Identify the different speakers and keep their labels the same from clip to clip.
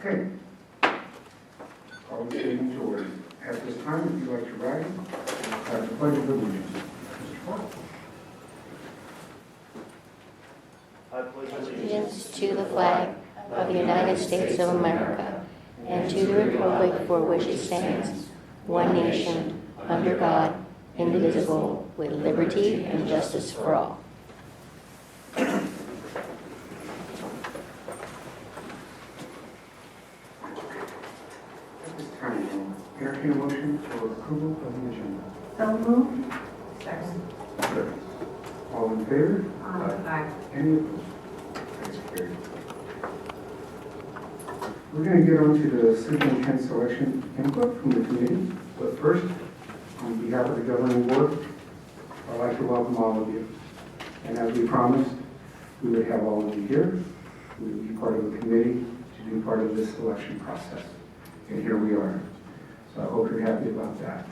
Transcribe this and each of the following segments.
Speaker 1: Okay. Call the meeting to order. At this time, if you'd like to rise, have the pledge of allegiance. Mr. Paul.
Speaker 2: Allegiance to the flag of the United States of America and to the republic for which it stands, one nation, under God, indivisible, with liberty and justice for all.
Speaker 1: At this time, entertain a motion for approval of the agenda.
Speaker 3: So moved. Second.
Speaker 1: Sure. All in favor?
Speaker 3: Aye.
Speaker 1: Any opposed? That's carried. We're going to get on to the superintendent selection input from the committee. But first, on behalf of the governing board, I'd like to welcome all of you. And as we promised, we would have all of you here. We would be part of the committee to be part of this selection process. And here we are. So I hope you're happy about that.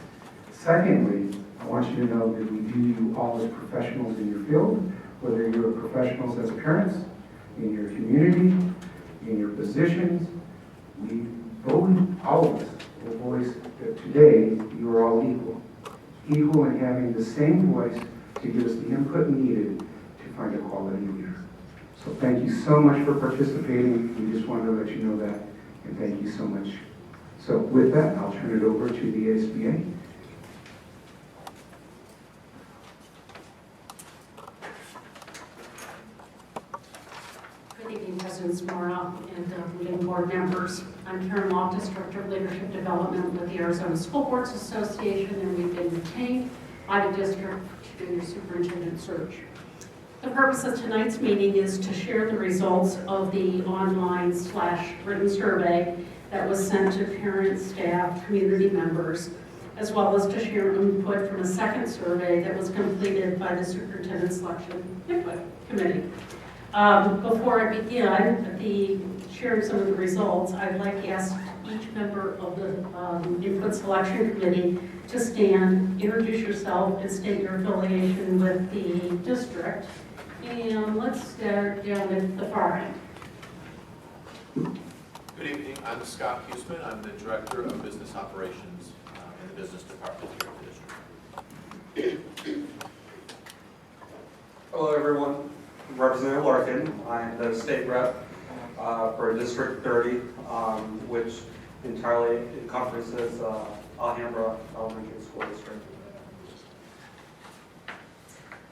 Speaker 1: Secondly, I want you to know that we view you all as professionals in your field, whether you're professionals as parents, in your community, in your positions. We vote, all of us will voice that today you are all equal. Equal in having the same voice to give us the input needed to find a quality leader. So thank you so much for participating. We just wanted to let you know that, and thank you so much. So with that, I'll turn it over to the ASBA.
Speaker 4: Good evening, President Zamora and meeting board members. I'm Karen Loftus, Director of Leadership Development with the Arizona School Boards Association, and we've been retained by the district to do the superintendent search. The purpose of tonight's meeting is to share the results of the online/written survey that was sent to parents, staff, community members, as well as to share input from a second survey that was completed by the Superintendent Selection Input Committee. Before I begin sharing some of the results, I'd like to ask each member of the Input Selection Committee to stand, introduce yourself, and state your affiliation with the district. And let's start down at the far end.
Speaker 5: Good evening, I'm Scott Huseman. I'm the Director of Business Operations in the Business Department here at the district.
Speaker 6: Hello everyone, I'm Representative Larkin. I'm the state rep for District 30, which entirely encompasses Alhambra Elementary School District.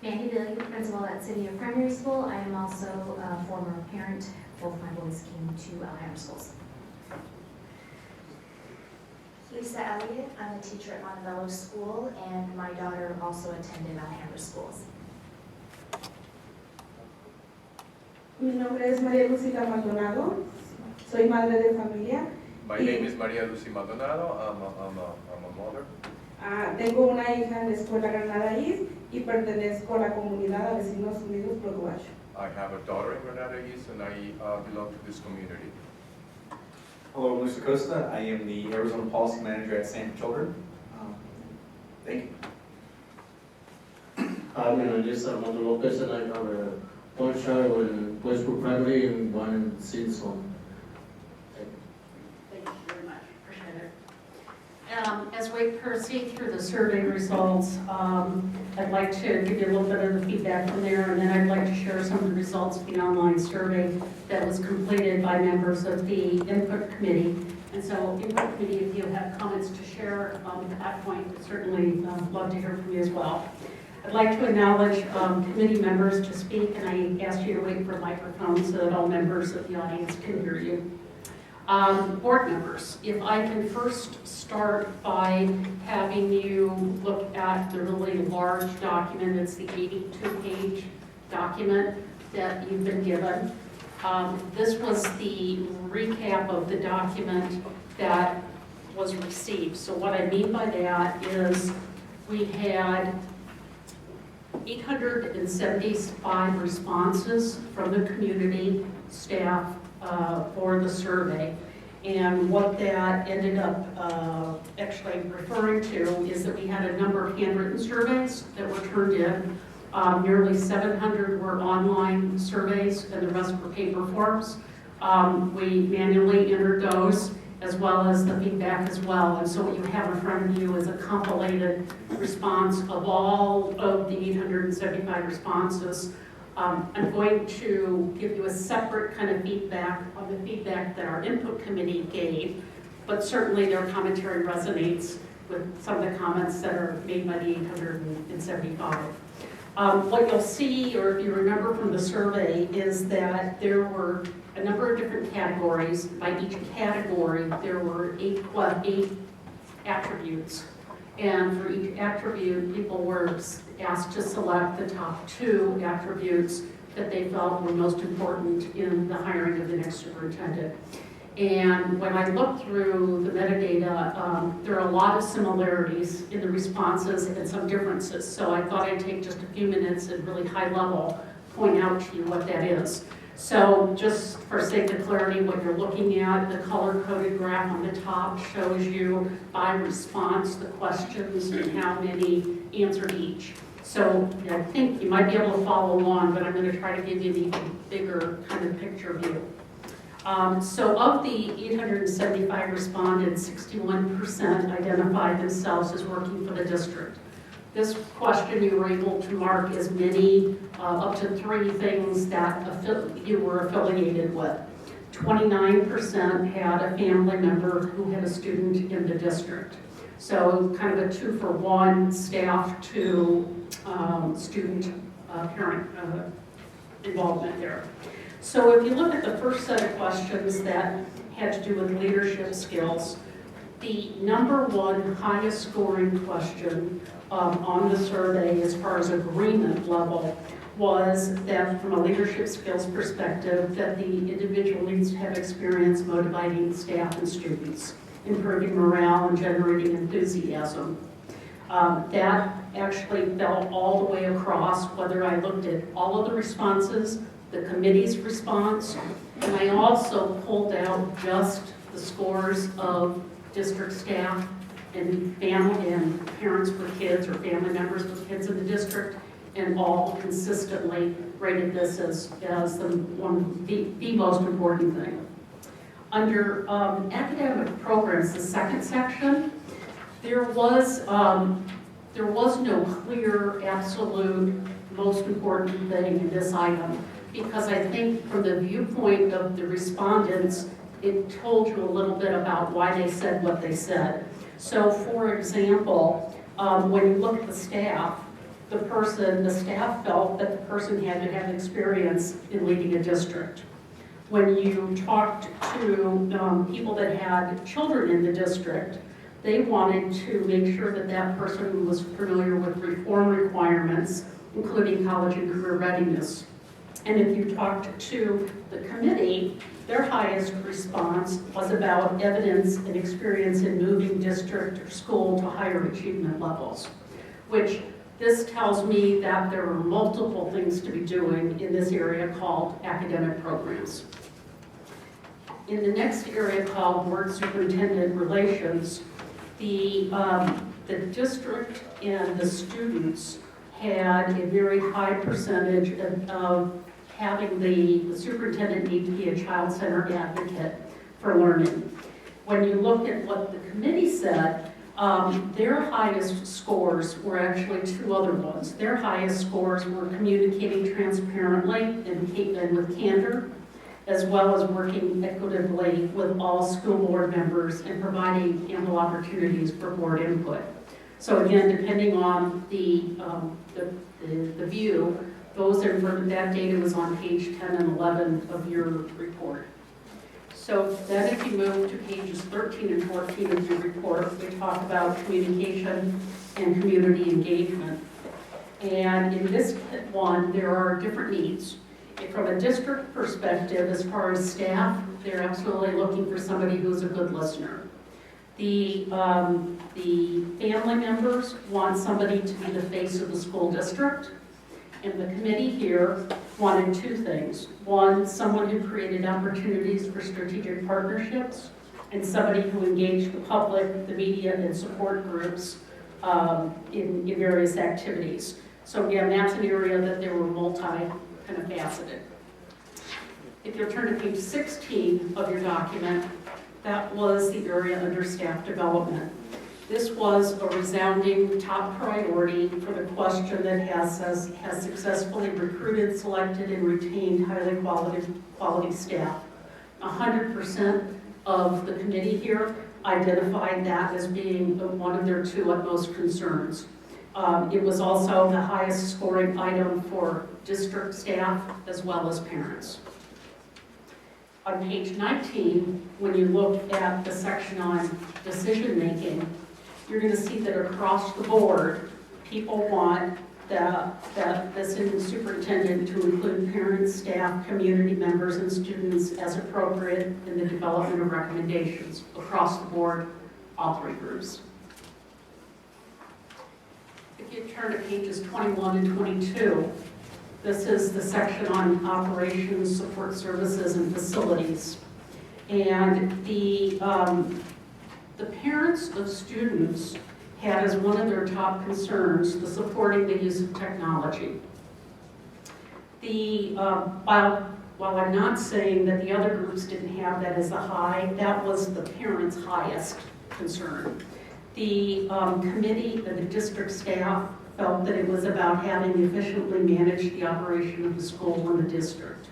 Speaker 7: Mandy Billy, principal at City of Primary School. I am also a former parent. Both my boys came to Alhambra schools.
Speaker 8: Lisa Elliott, I'm a teacher at Montebello School, and my daughter also attended Alhambra schools.
Speaker 3: Mi nombre es María Lucila Maldonado. Soy madre de familia.
Speaker 9: My name is Maria Lucy Maldonado. I'm a mother.
Speaker 3: Tengo una hija en la escuela Granada East y pertenezco a la comunidad de Vecinos Unidos Procovacho.
Speaker 9: I have a daughter in Granada East, and I belong to this community.
Speaker 10: Hello, I'm Luis Acosta. I am the Arizona Policy Manager at Stand for Children. Thank you.
Speaker 11: I'm just Armando Lopez, and I have one child in Westbrook Primary and one in Seeds Home.
Speaker 4: Thank you very much. Appreciate it. As we proceed through the survey results, I'd like to give you a little bit of the feedback from there, and then I'd like to share some of the results of the online survey that was completed by members of the Input Committee. And so, Input Committee, if you have comments to share at that point, I'd certainly love to hear from you as well. I'd like to acknowledge committee members to speak, and I ask you to wait for a microphone so that all members of the audience can hear you. Board members, if I can first start by having you look at the really large document. It's the 82-page document that you've been given. This was the recap of the document that was received. So what I mean by that is we had 875 responses from the community staff for the survey. And what that ended up actually referring to is that we had a number of handwritten surveys that were turned in. Nearly 700 were online surveys, and the rest were paper forms. We manually entered those as well as the feedback as well. And so what you have in front of you is a compilated response of all of the 875 responses. I'm going to give you a separate kind of feedback on the feedback that our input committee gave, but certainly their commentary resonates with some of the comments that are made by the 875. What you'll see, or if you remember from the survey, is that there were a number of different categories. By each category, there were eight attributes. And for each attribute, people were asked to select the top 2 attributes that they felt were most important in the hiring of the next superintendent. And when I looked through the metadata, there are a lot of similarities in the responses and some differences. So I thought I'd take just a few minutes and really high level point out to you what that is. So just for sake of clarity, what you're looking at, the color-coded graph on the top shows you by response the questions and how many answered each. So I think you might be able to follow along, but I'm going to try to give you the bigger kind of picture view. So of the 875 respondents, 61% identified themselves as working for the district. This question you were able to mark as many, up to 3 things that you were affiliated with. 29% had a family member who had a student in the district. So kind of a 2-for-1 staff to student parent involvement there. So if you look at the first set of questions that had to do with leadership skills, the #1 highest scoring question on the survey as far as agreement level was that from a leadership skills perspective that the individual needs to have experience motivating staff and students, improving morale and generating enthusiasm. That actually fell all the way across, whether I looked at all of the responses, the committee's response, and I also pulled out just the scores of district staff and family and parents with kids or family members with kids in the district, and all consistently rated this as the most important thing. Under academic programs, the second section, there was no clear, absolute, most important thing in this item, because I think from the viewpoint of the respondents, it told you a little bit about why they said what they said. So for example, when you look at the staff, the staff felt that the person had to have experience in leading a district. When you talked to people that had children in the district, they wanted to make sure that that person was familiar with reform requirements, including college and career readiness. And if you talked to the committee, their highest response was about evidence and experience in moving district or school to higher achievement levels, which this tells me that there are multiple things to be doing in this area called academic programs. In the next area called board superintendent relations, the district and the students had a very high percentage of having the superintendent need to be a child-centered advocate for learning. When you look at what the committee said, their highest scores were actually 2 other ones. Their highest scores were communicating transparently and with candor, as well as working equitably with all school board members and providing ample opportunities for board input. So again, depending on the view, that data was on page 10 and 11 of your report. So then if you move to pages 13 and 14 of your report, we talk about communication and community engagement. And in this one, there are different needs. From a district perspective, as far as staff, they're absolutely looking for somebody who's a good listener. The family members want somebody to be the face of the school district. And the committee here wanted 2 things. One, someone who created opportunities for strategic partnerships, and somebody who engaged the public, the media, and support groups in various activities. So again, that's an area that they were multi-faceted. If you'll turn to page 16 of your document, that was the area under staff development. This was a resounding top priority for the question that has successfully recruited, selected, and retained highly quality staff. 100% of the committee here identified that as being one of their two utmost concerns. It was also the highest scoring item for district staff as well as parents. On page 19, when you look at the section on decision making, you're going to see that across the board, people want the superintendent to include parents, staff, community members, and students as appropriate in the development of recommendations across the board, all three groups. If you turn to pages 21 and 22, this is the section on operations, support services, and facilities. And the parents of students had as one of their top concerns the supporting the use of technology. While I'm not saying that the other groups didn't have that as a high, that was the parents' highest concern. The committee and the district staff felt that it was about having efficiently managed the operation of the school and the district.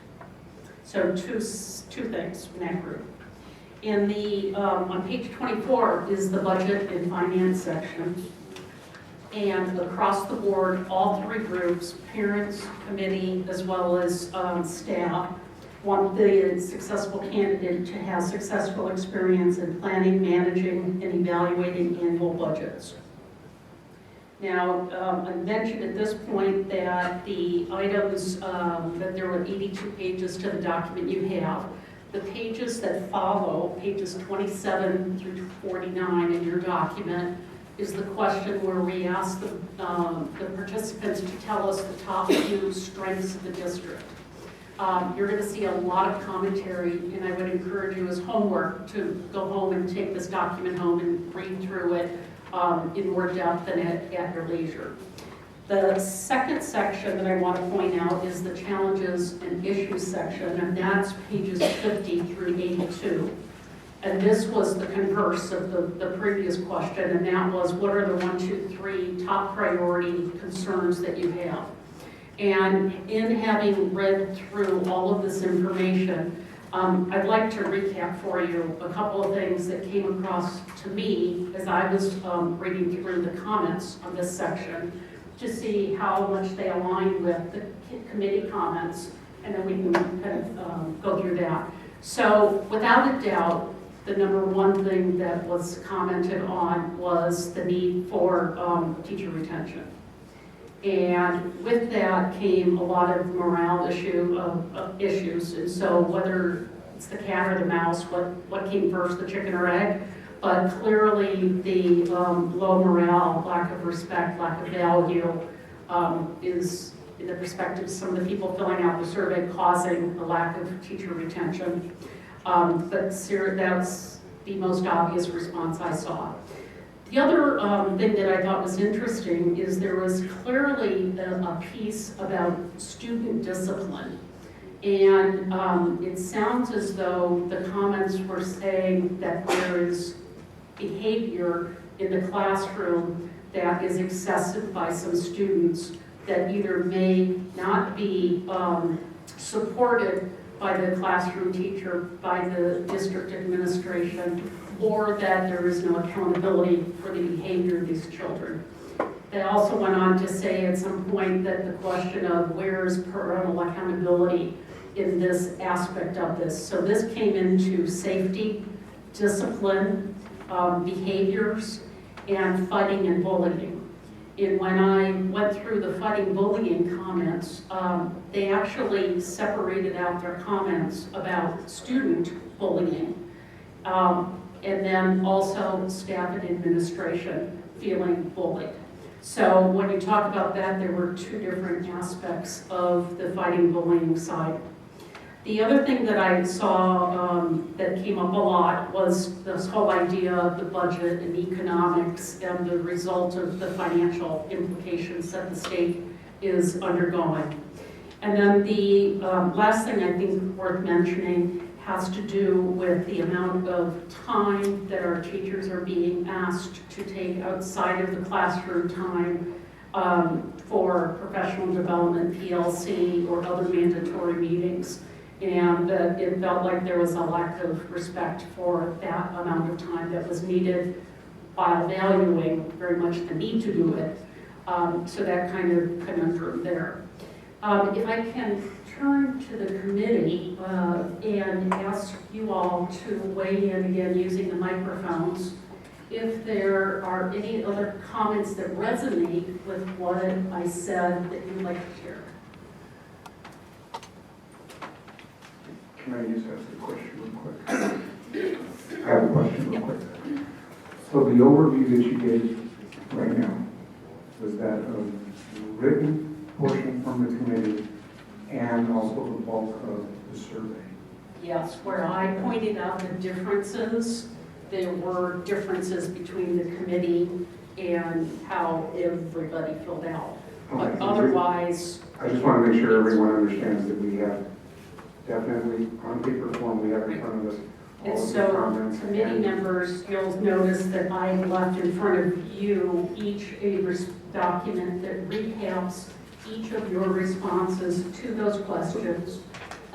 Speaker 4: So two things in that group. On page 24 is the budget and finance section. And across the board, all three groups, parents, committee, as well as staff, want the successful candidate to have successful experience in planning, managing, and evaluating annual budgets. Now, I mentioned at this point that the items, that there were 82 pages to the document you have. The pages that follow, pages 27 through 49 in your document, is the question where we ask the participants to tell us the top few strengths of the district. You're going to see a lot of commentary, and I would encourage you as homework to go home and take this document home and read through it in more depth and at your leisure. The second section that I want to point out is the challenges and issues section, and that's pages 50 through 82. And this was the converse of the previous question, and that was, what are the 1, 2, 3 top priority concerns that you have? And in having read through all of this information, I'd like to recap for you a couple of things that came across to me as I was reading through the comments on this section to see how much they align with the committee comments, and then we can kind of go through that. So without a doubt, the number one thing that was commented on was the need for teacher retention. And with that came a lot of morale issues. And so whether it's the cat or the mouse, what came first, the chicken or egg? But clearly the low morale, lack of respect, lack of value is, in the perspective of some of the people filling out the survey, causing a lack of teacher retention. But that's the most obvious response I saw. The other thing that I thought was interesting is there was clearly a piece about student discipline. And it sounds as though the comments were saying that there is behavior in the classroom that is excessive by some students that either may not be supported by the classroom teacher, by the district administration, or that there is no accountability for the behavior of these children. They also went on to say at some point that the question of where is parental accountability in this aspect of this. So this came into safety, discipline, behaviors, and fighting and bullying. And when I went through the fighting bullying comments, they actually separated out their comments about student bullying, and then also staff and administration feeling bullied. So when you talk about that, there were two different aspects of the fighting bullying side. The other thing that I saw that came up a lot was this whole idea of the budget and economics and the result of the financial implications that the state is undergoing. And then the last thing I think worth mentioning has to do with the amount of time that our teachers are being asked to take outside of the classroom time for professional development, PLC, or other mandatory meetings. And it felt like there was a lack of respect for that amount of time that was needed while valuing very much the need to do it. So that kind of conundrum there. If I can turn to the committee and ask you all to weigh in again using the microphones, if there are any other comments that resonate with what I said that you'd like to share.
Speaker 1: Can I just ask a question real quick? I have a question real quick. So the overview that you gave right now, was that a written portion from the committee and also the bulk of the survey?
Speaker 4: Yes, where I pointed out the differences, there were differences between the committee and how everybody filled out. But
Speaker 1: Okay.
Speaker 4: otherwise,
Speaker 1: I just want to make sure everyone understands that we have definitely on paper form, we have in front of us all
Speaker 4: and
Speaker 1: of the
Speaker 4: so
Speaker 1: comments.
Speaker 4: committee
Speaker 1: and-
Speaker 4: members, you'll notice that I left in front of you each a document that recaps each of your responses to those questions,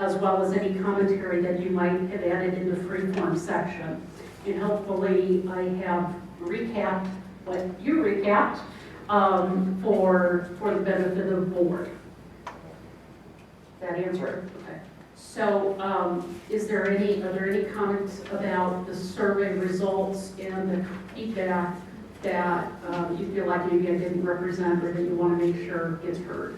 Speaker 4: as well as any commentary that you might have added in the free-form section. And hopefully I have recapped what you recapped for the benefit of the board. That answer? Okay. So are there any comments about the survey results and the feedback that you feel like maybe I didn't represent or that you want to make sure gets heard?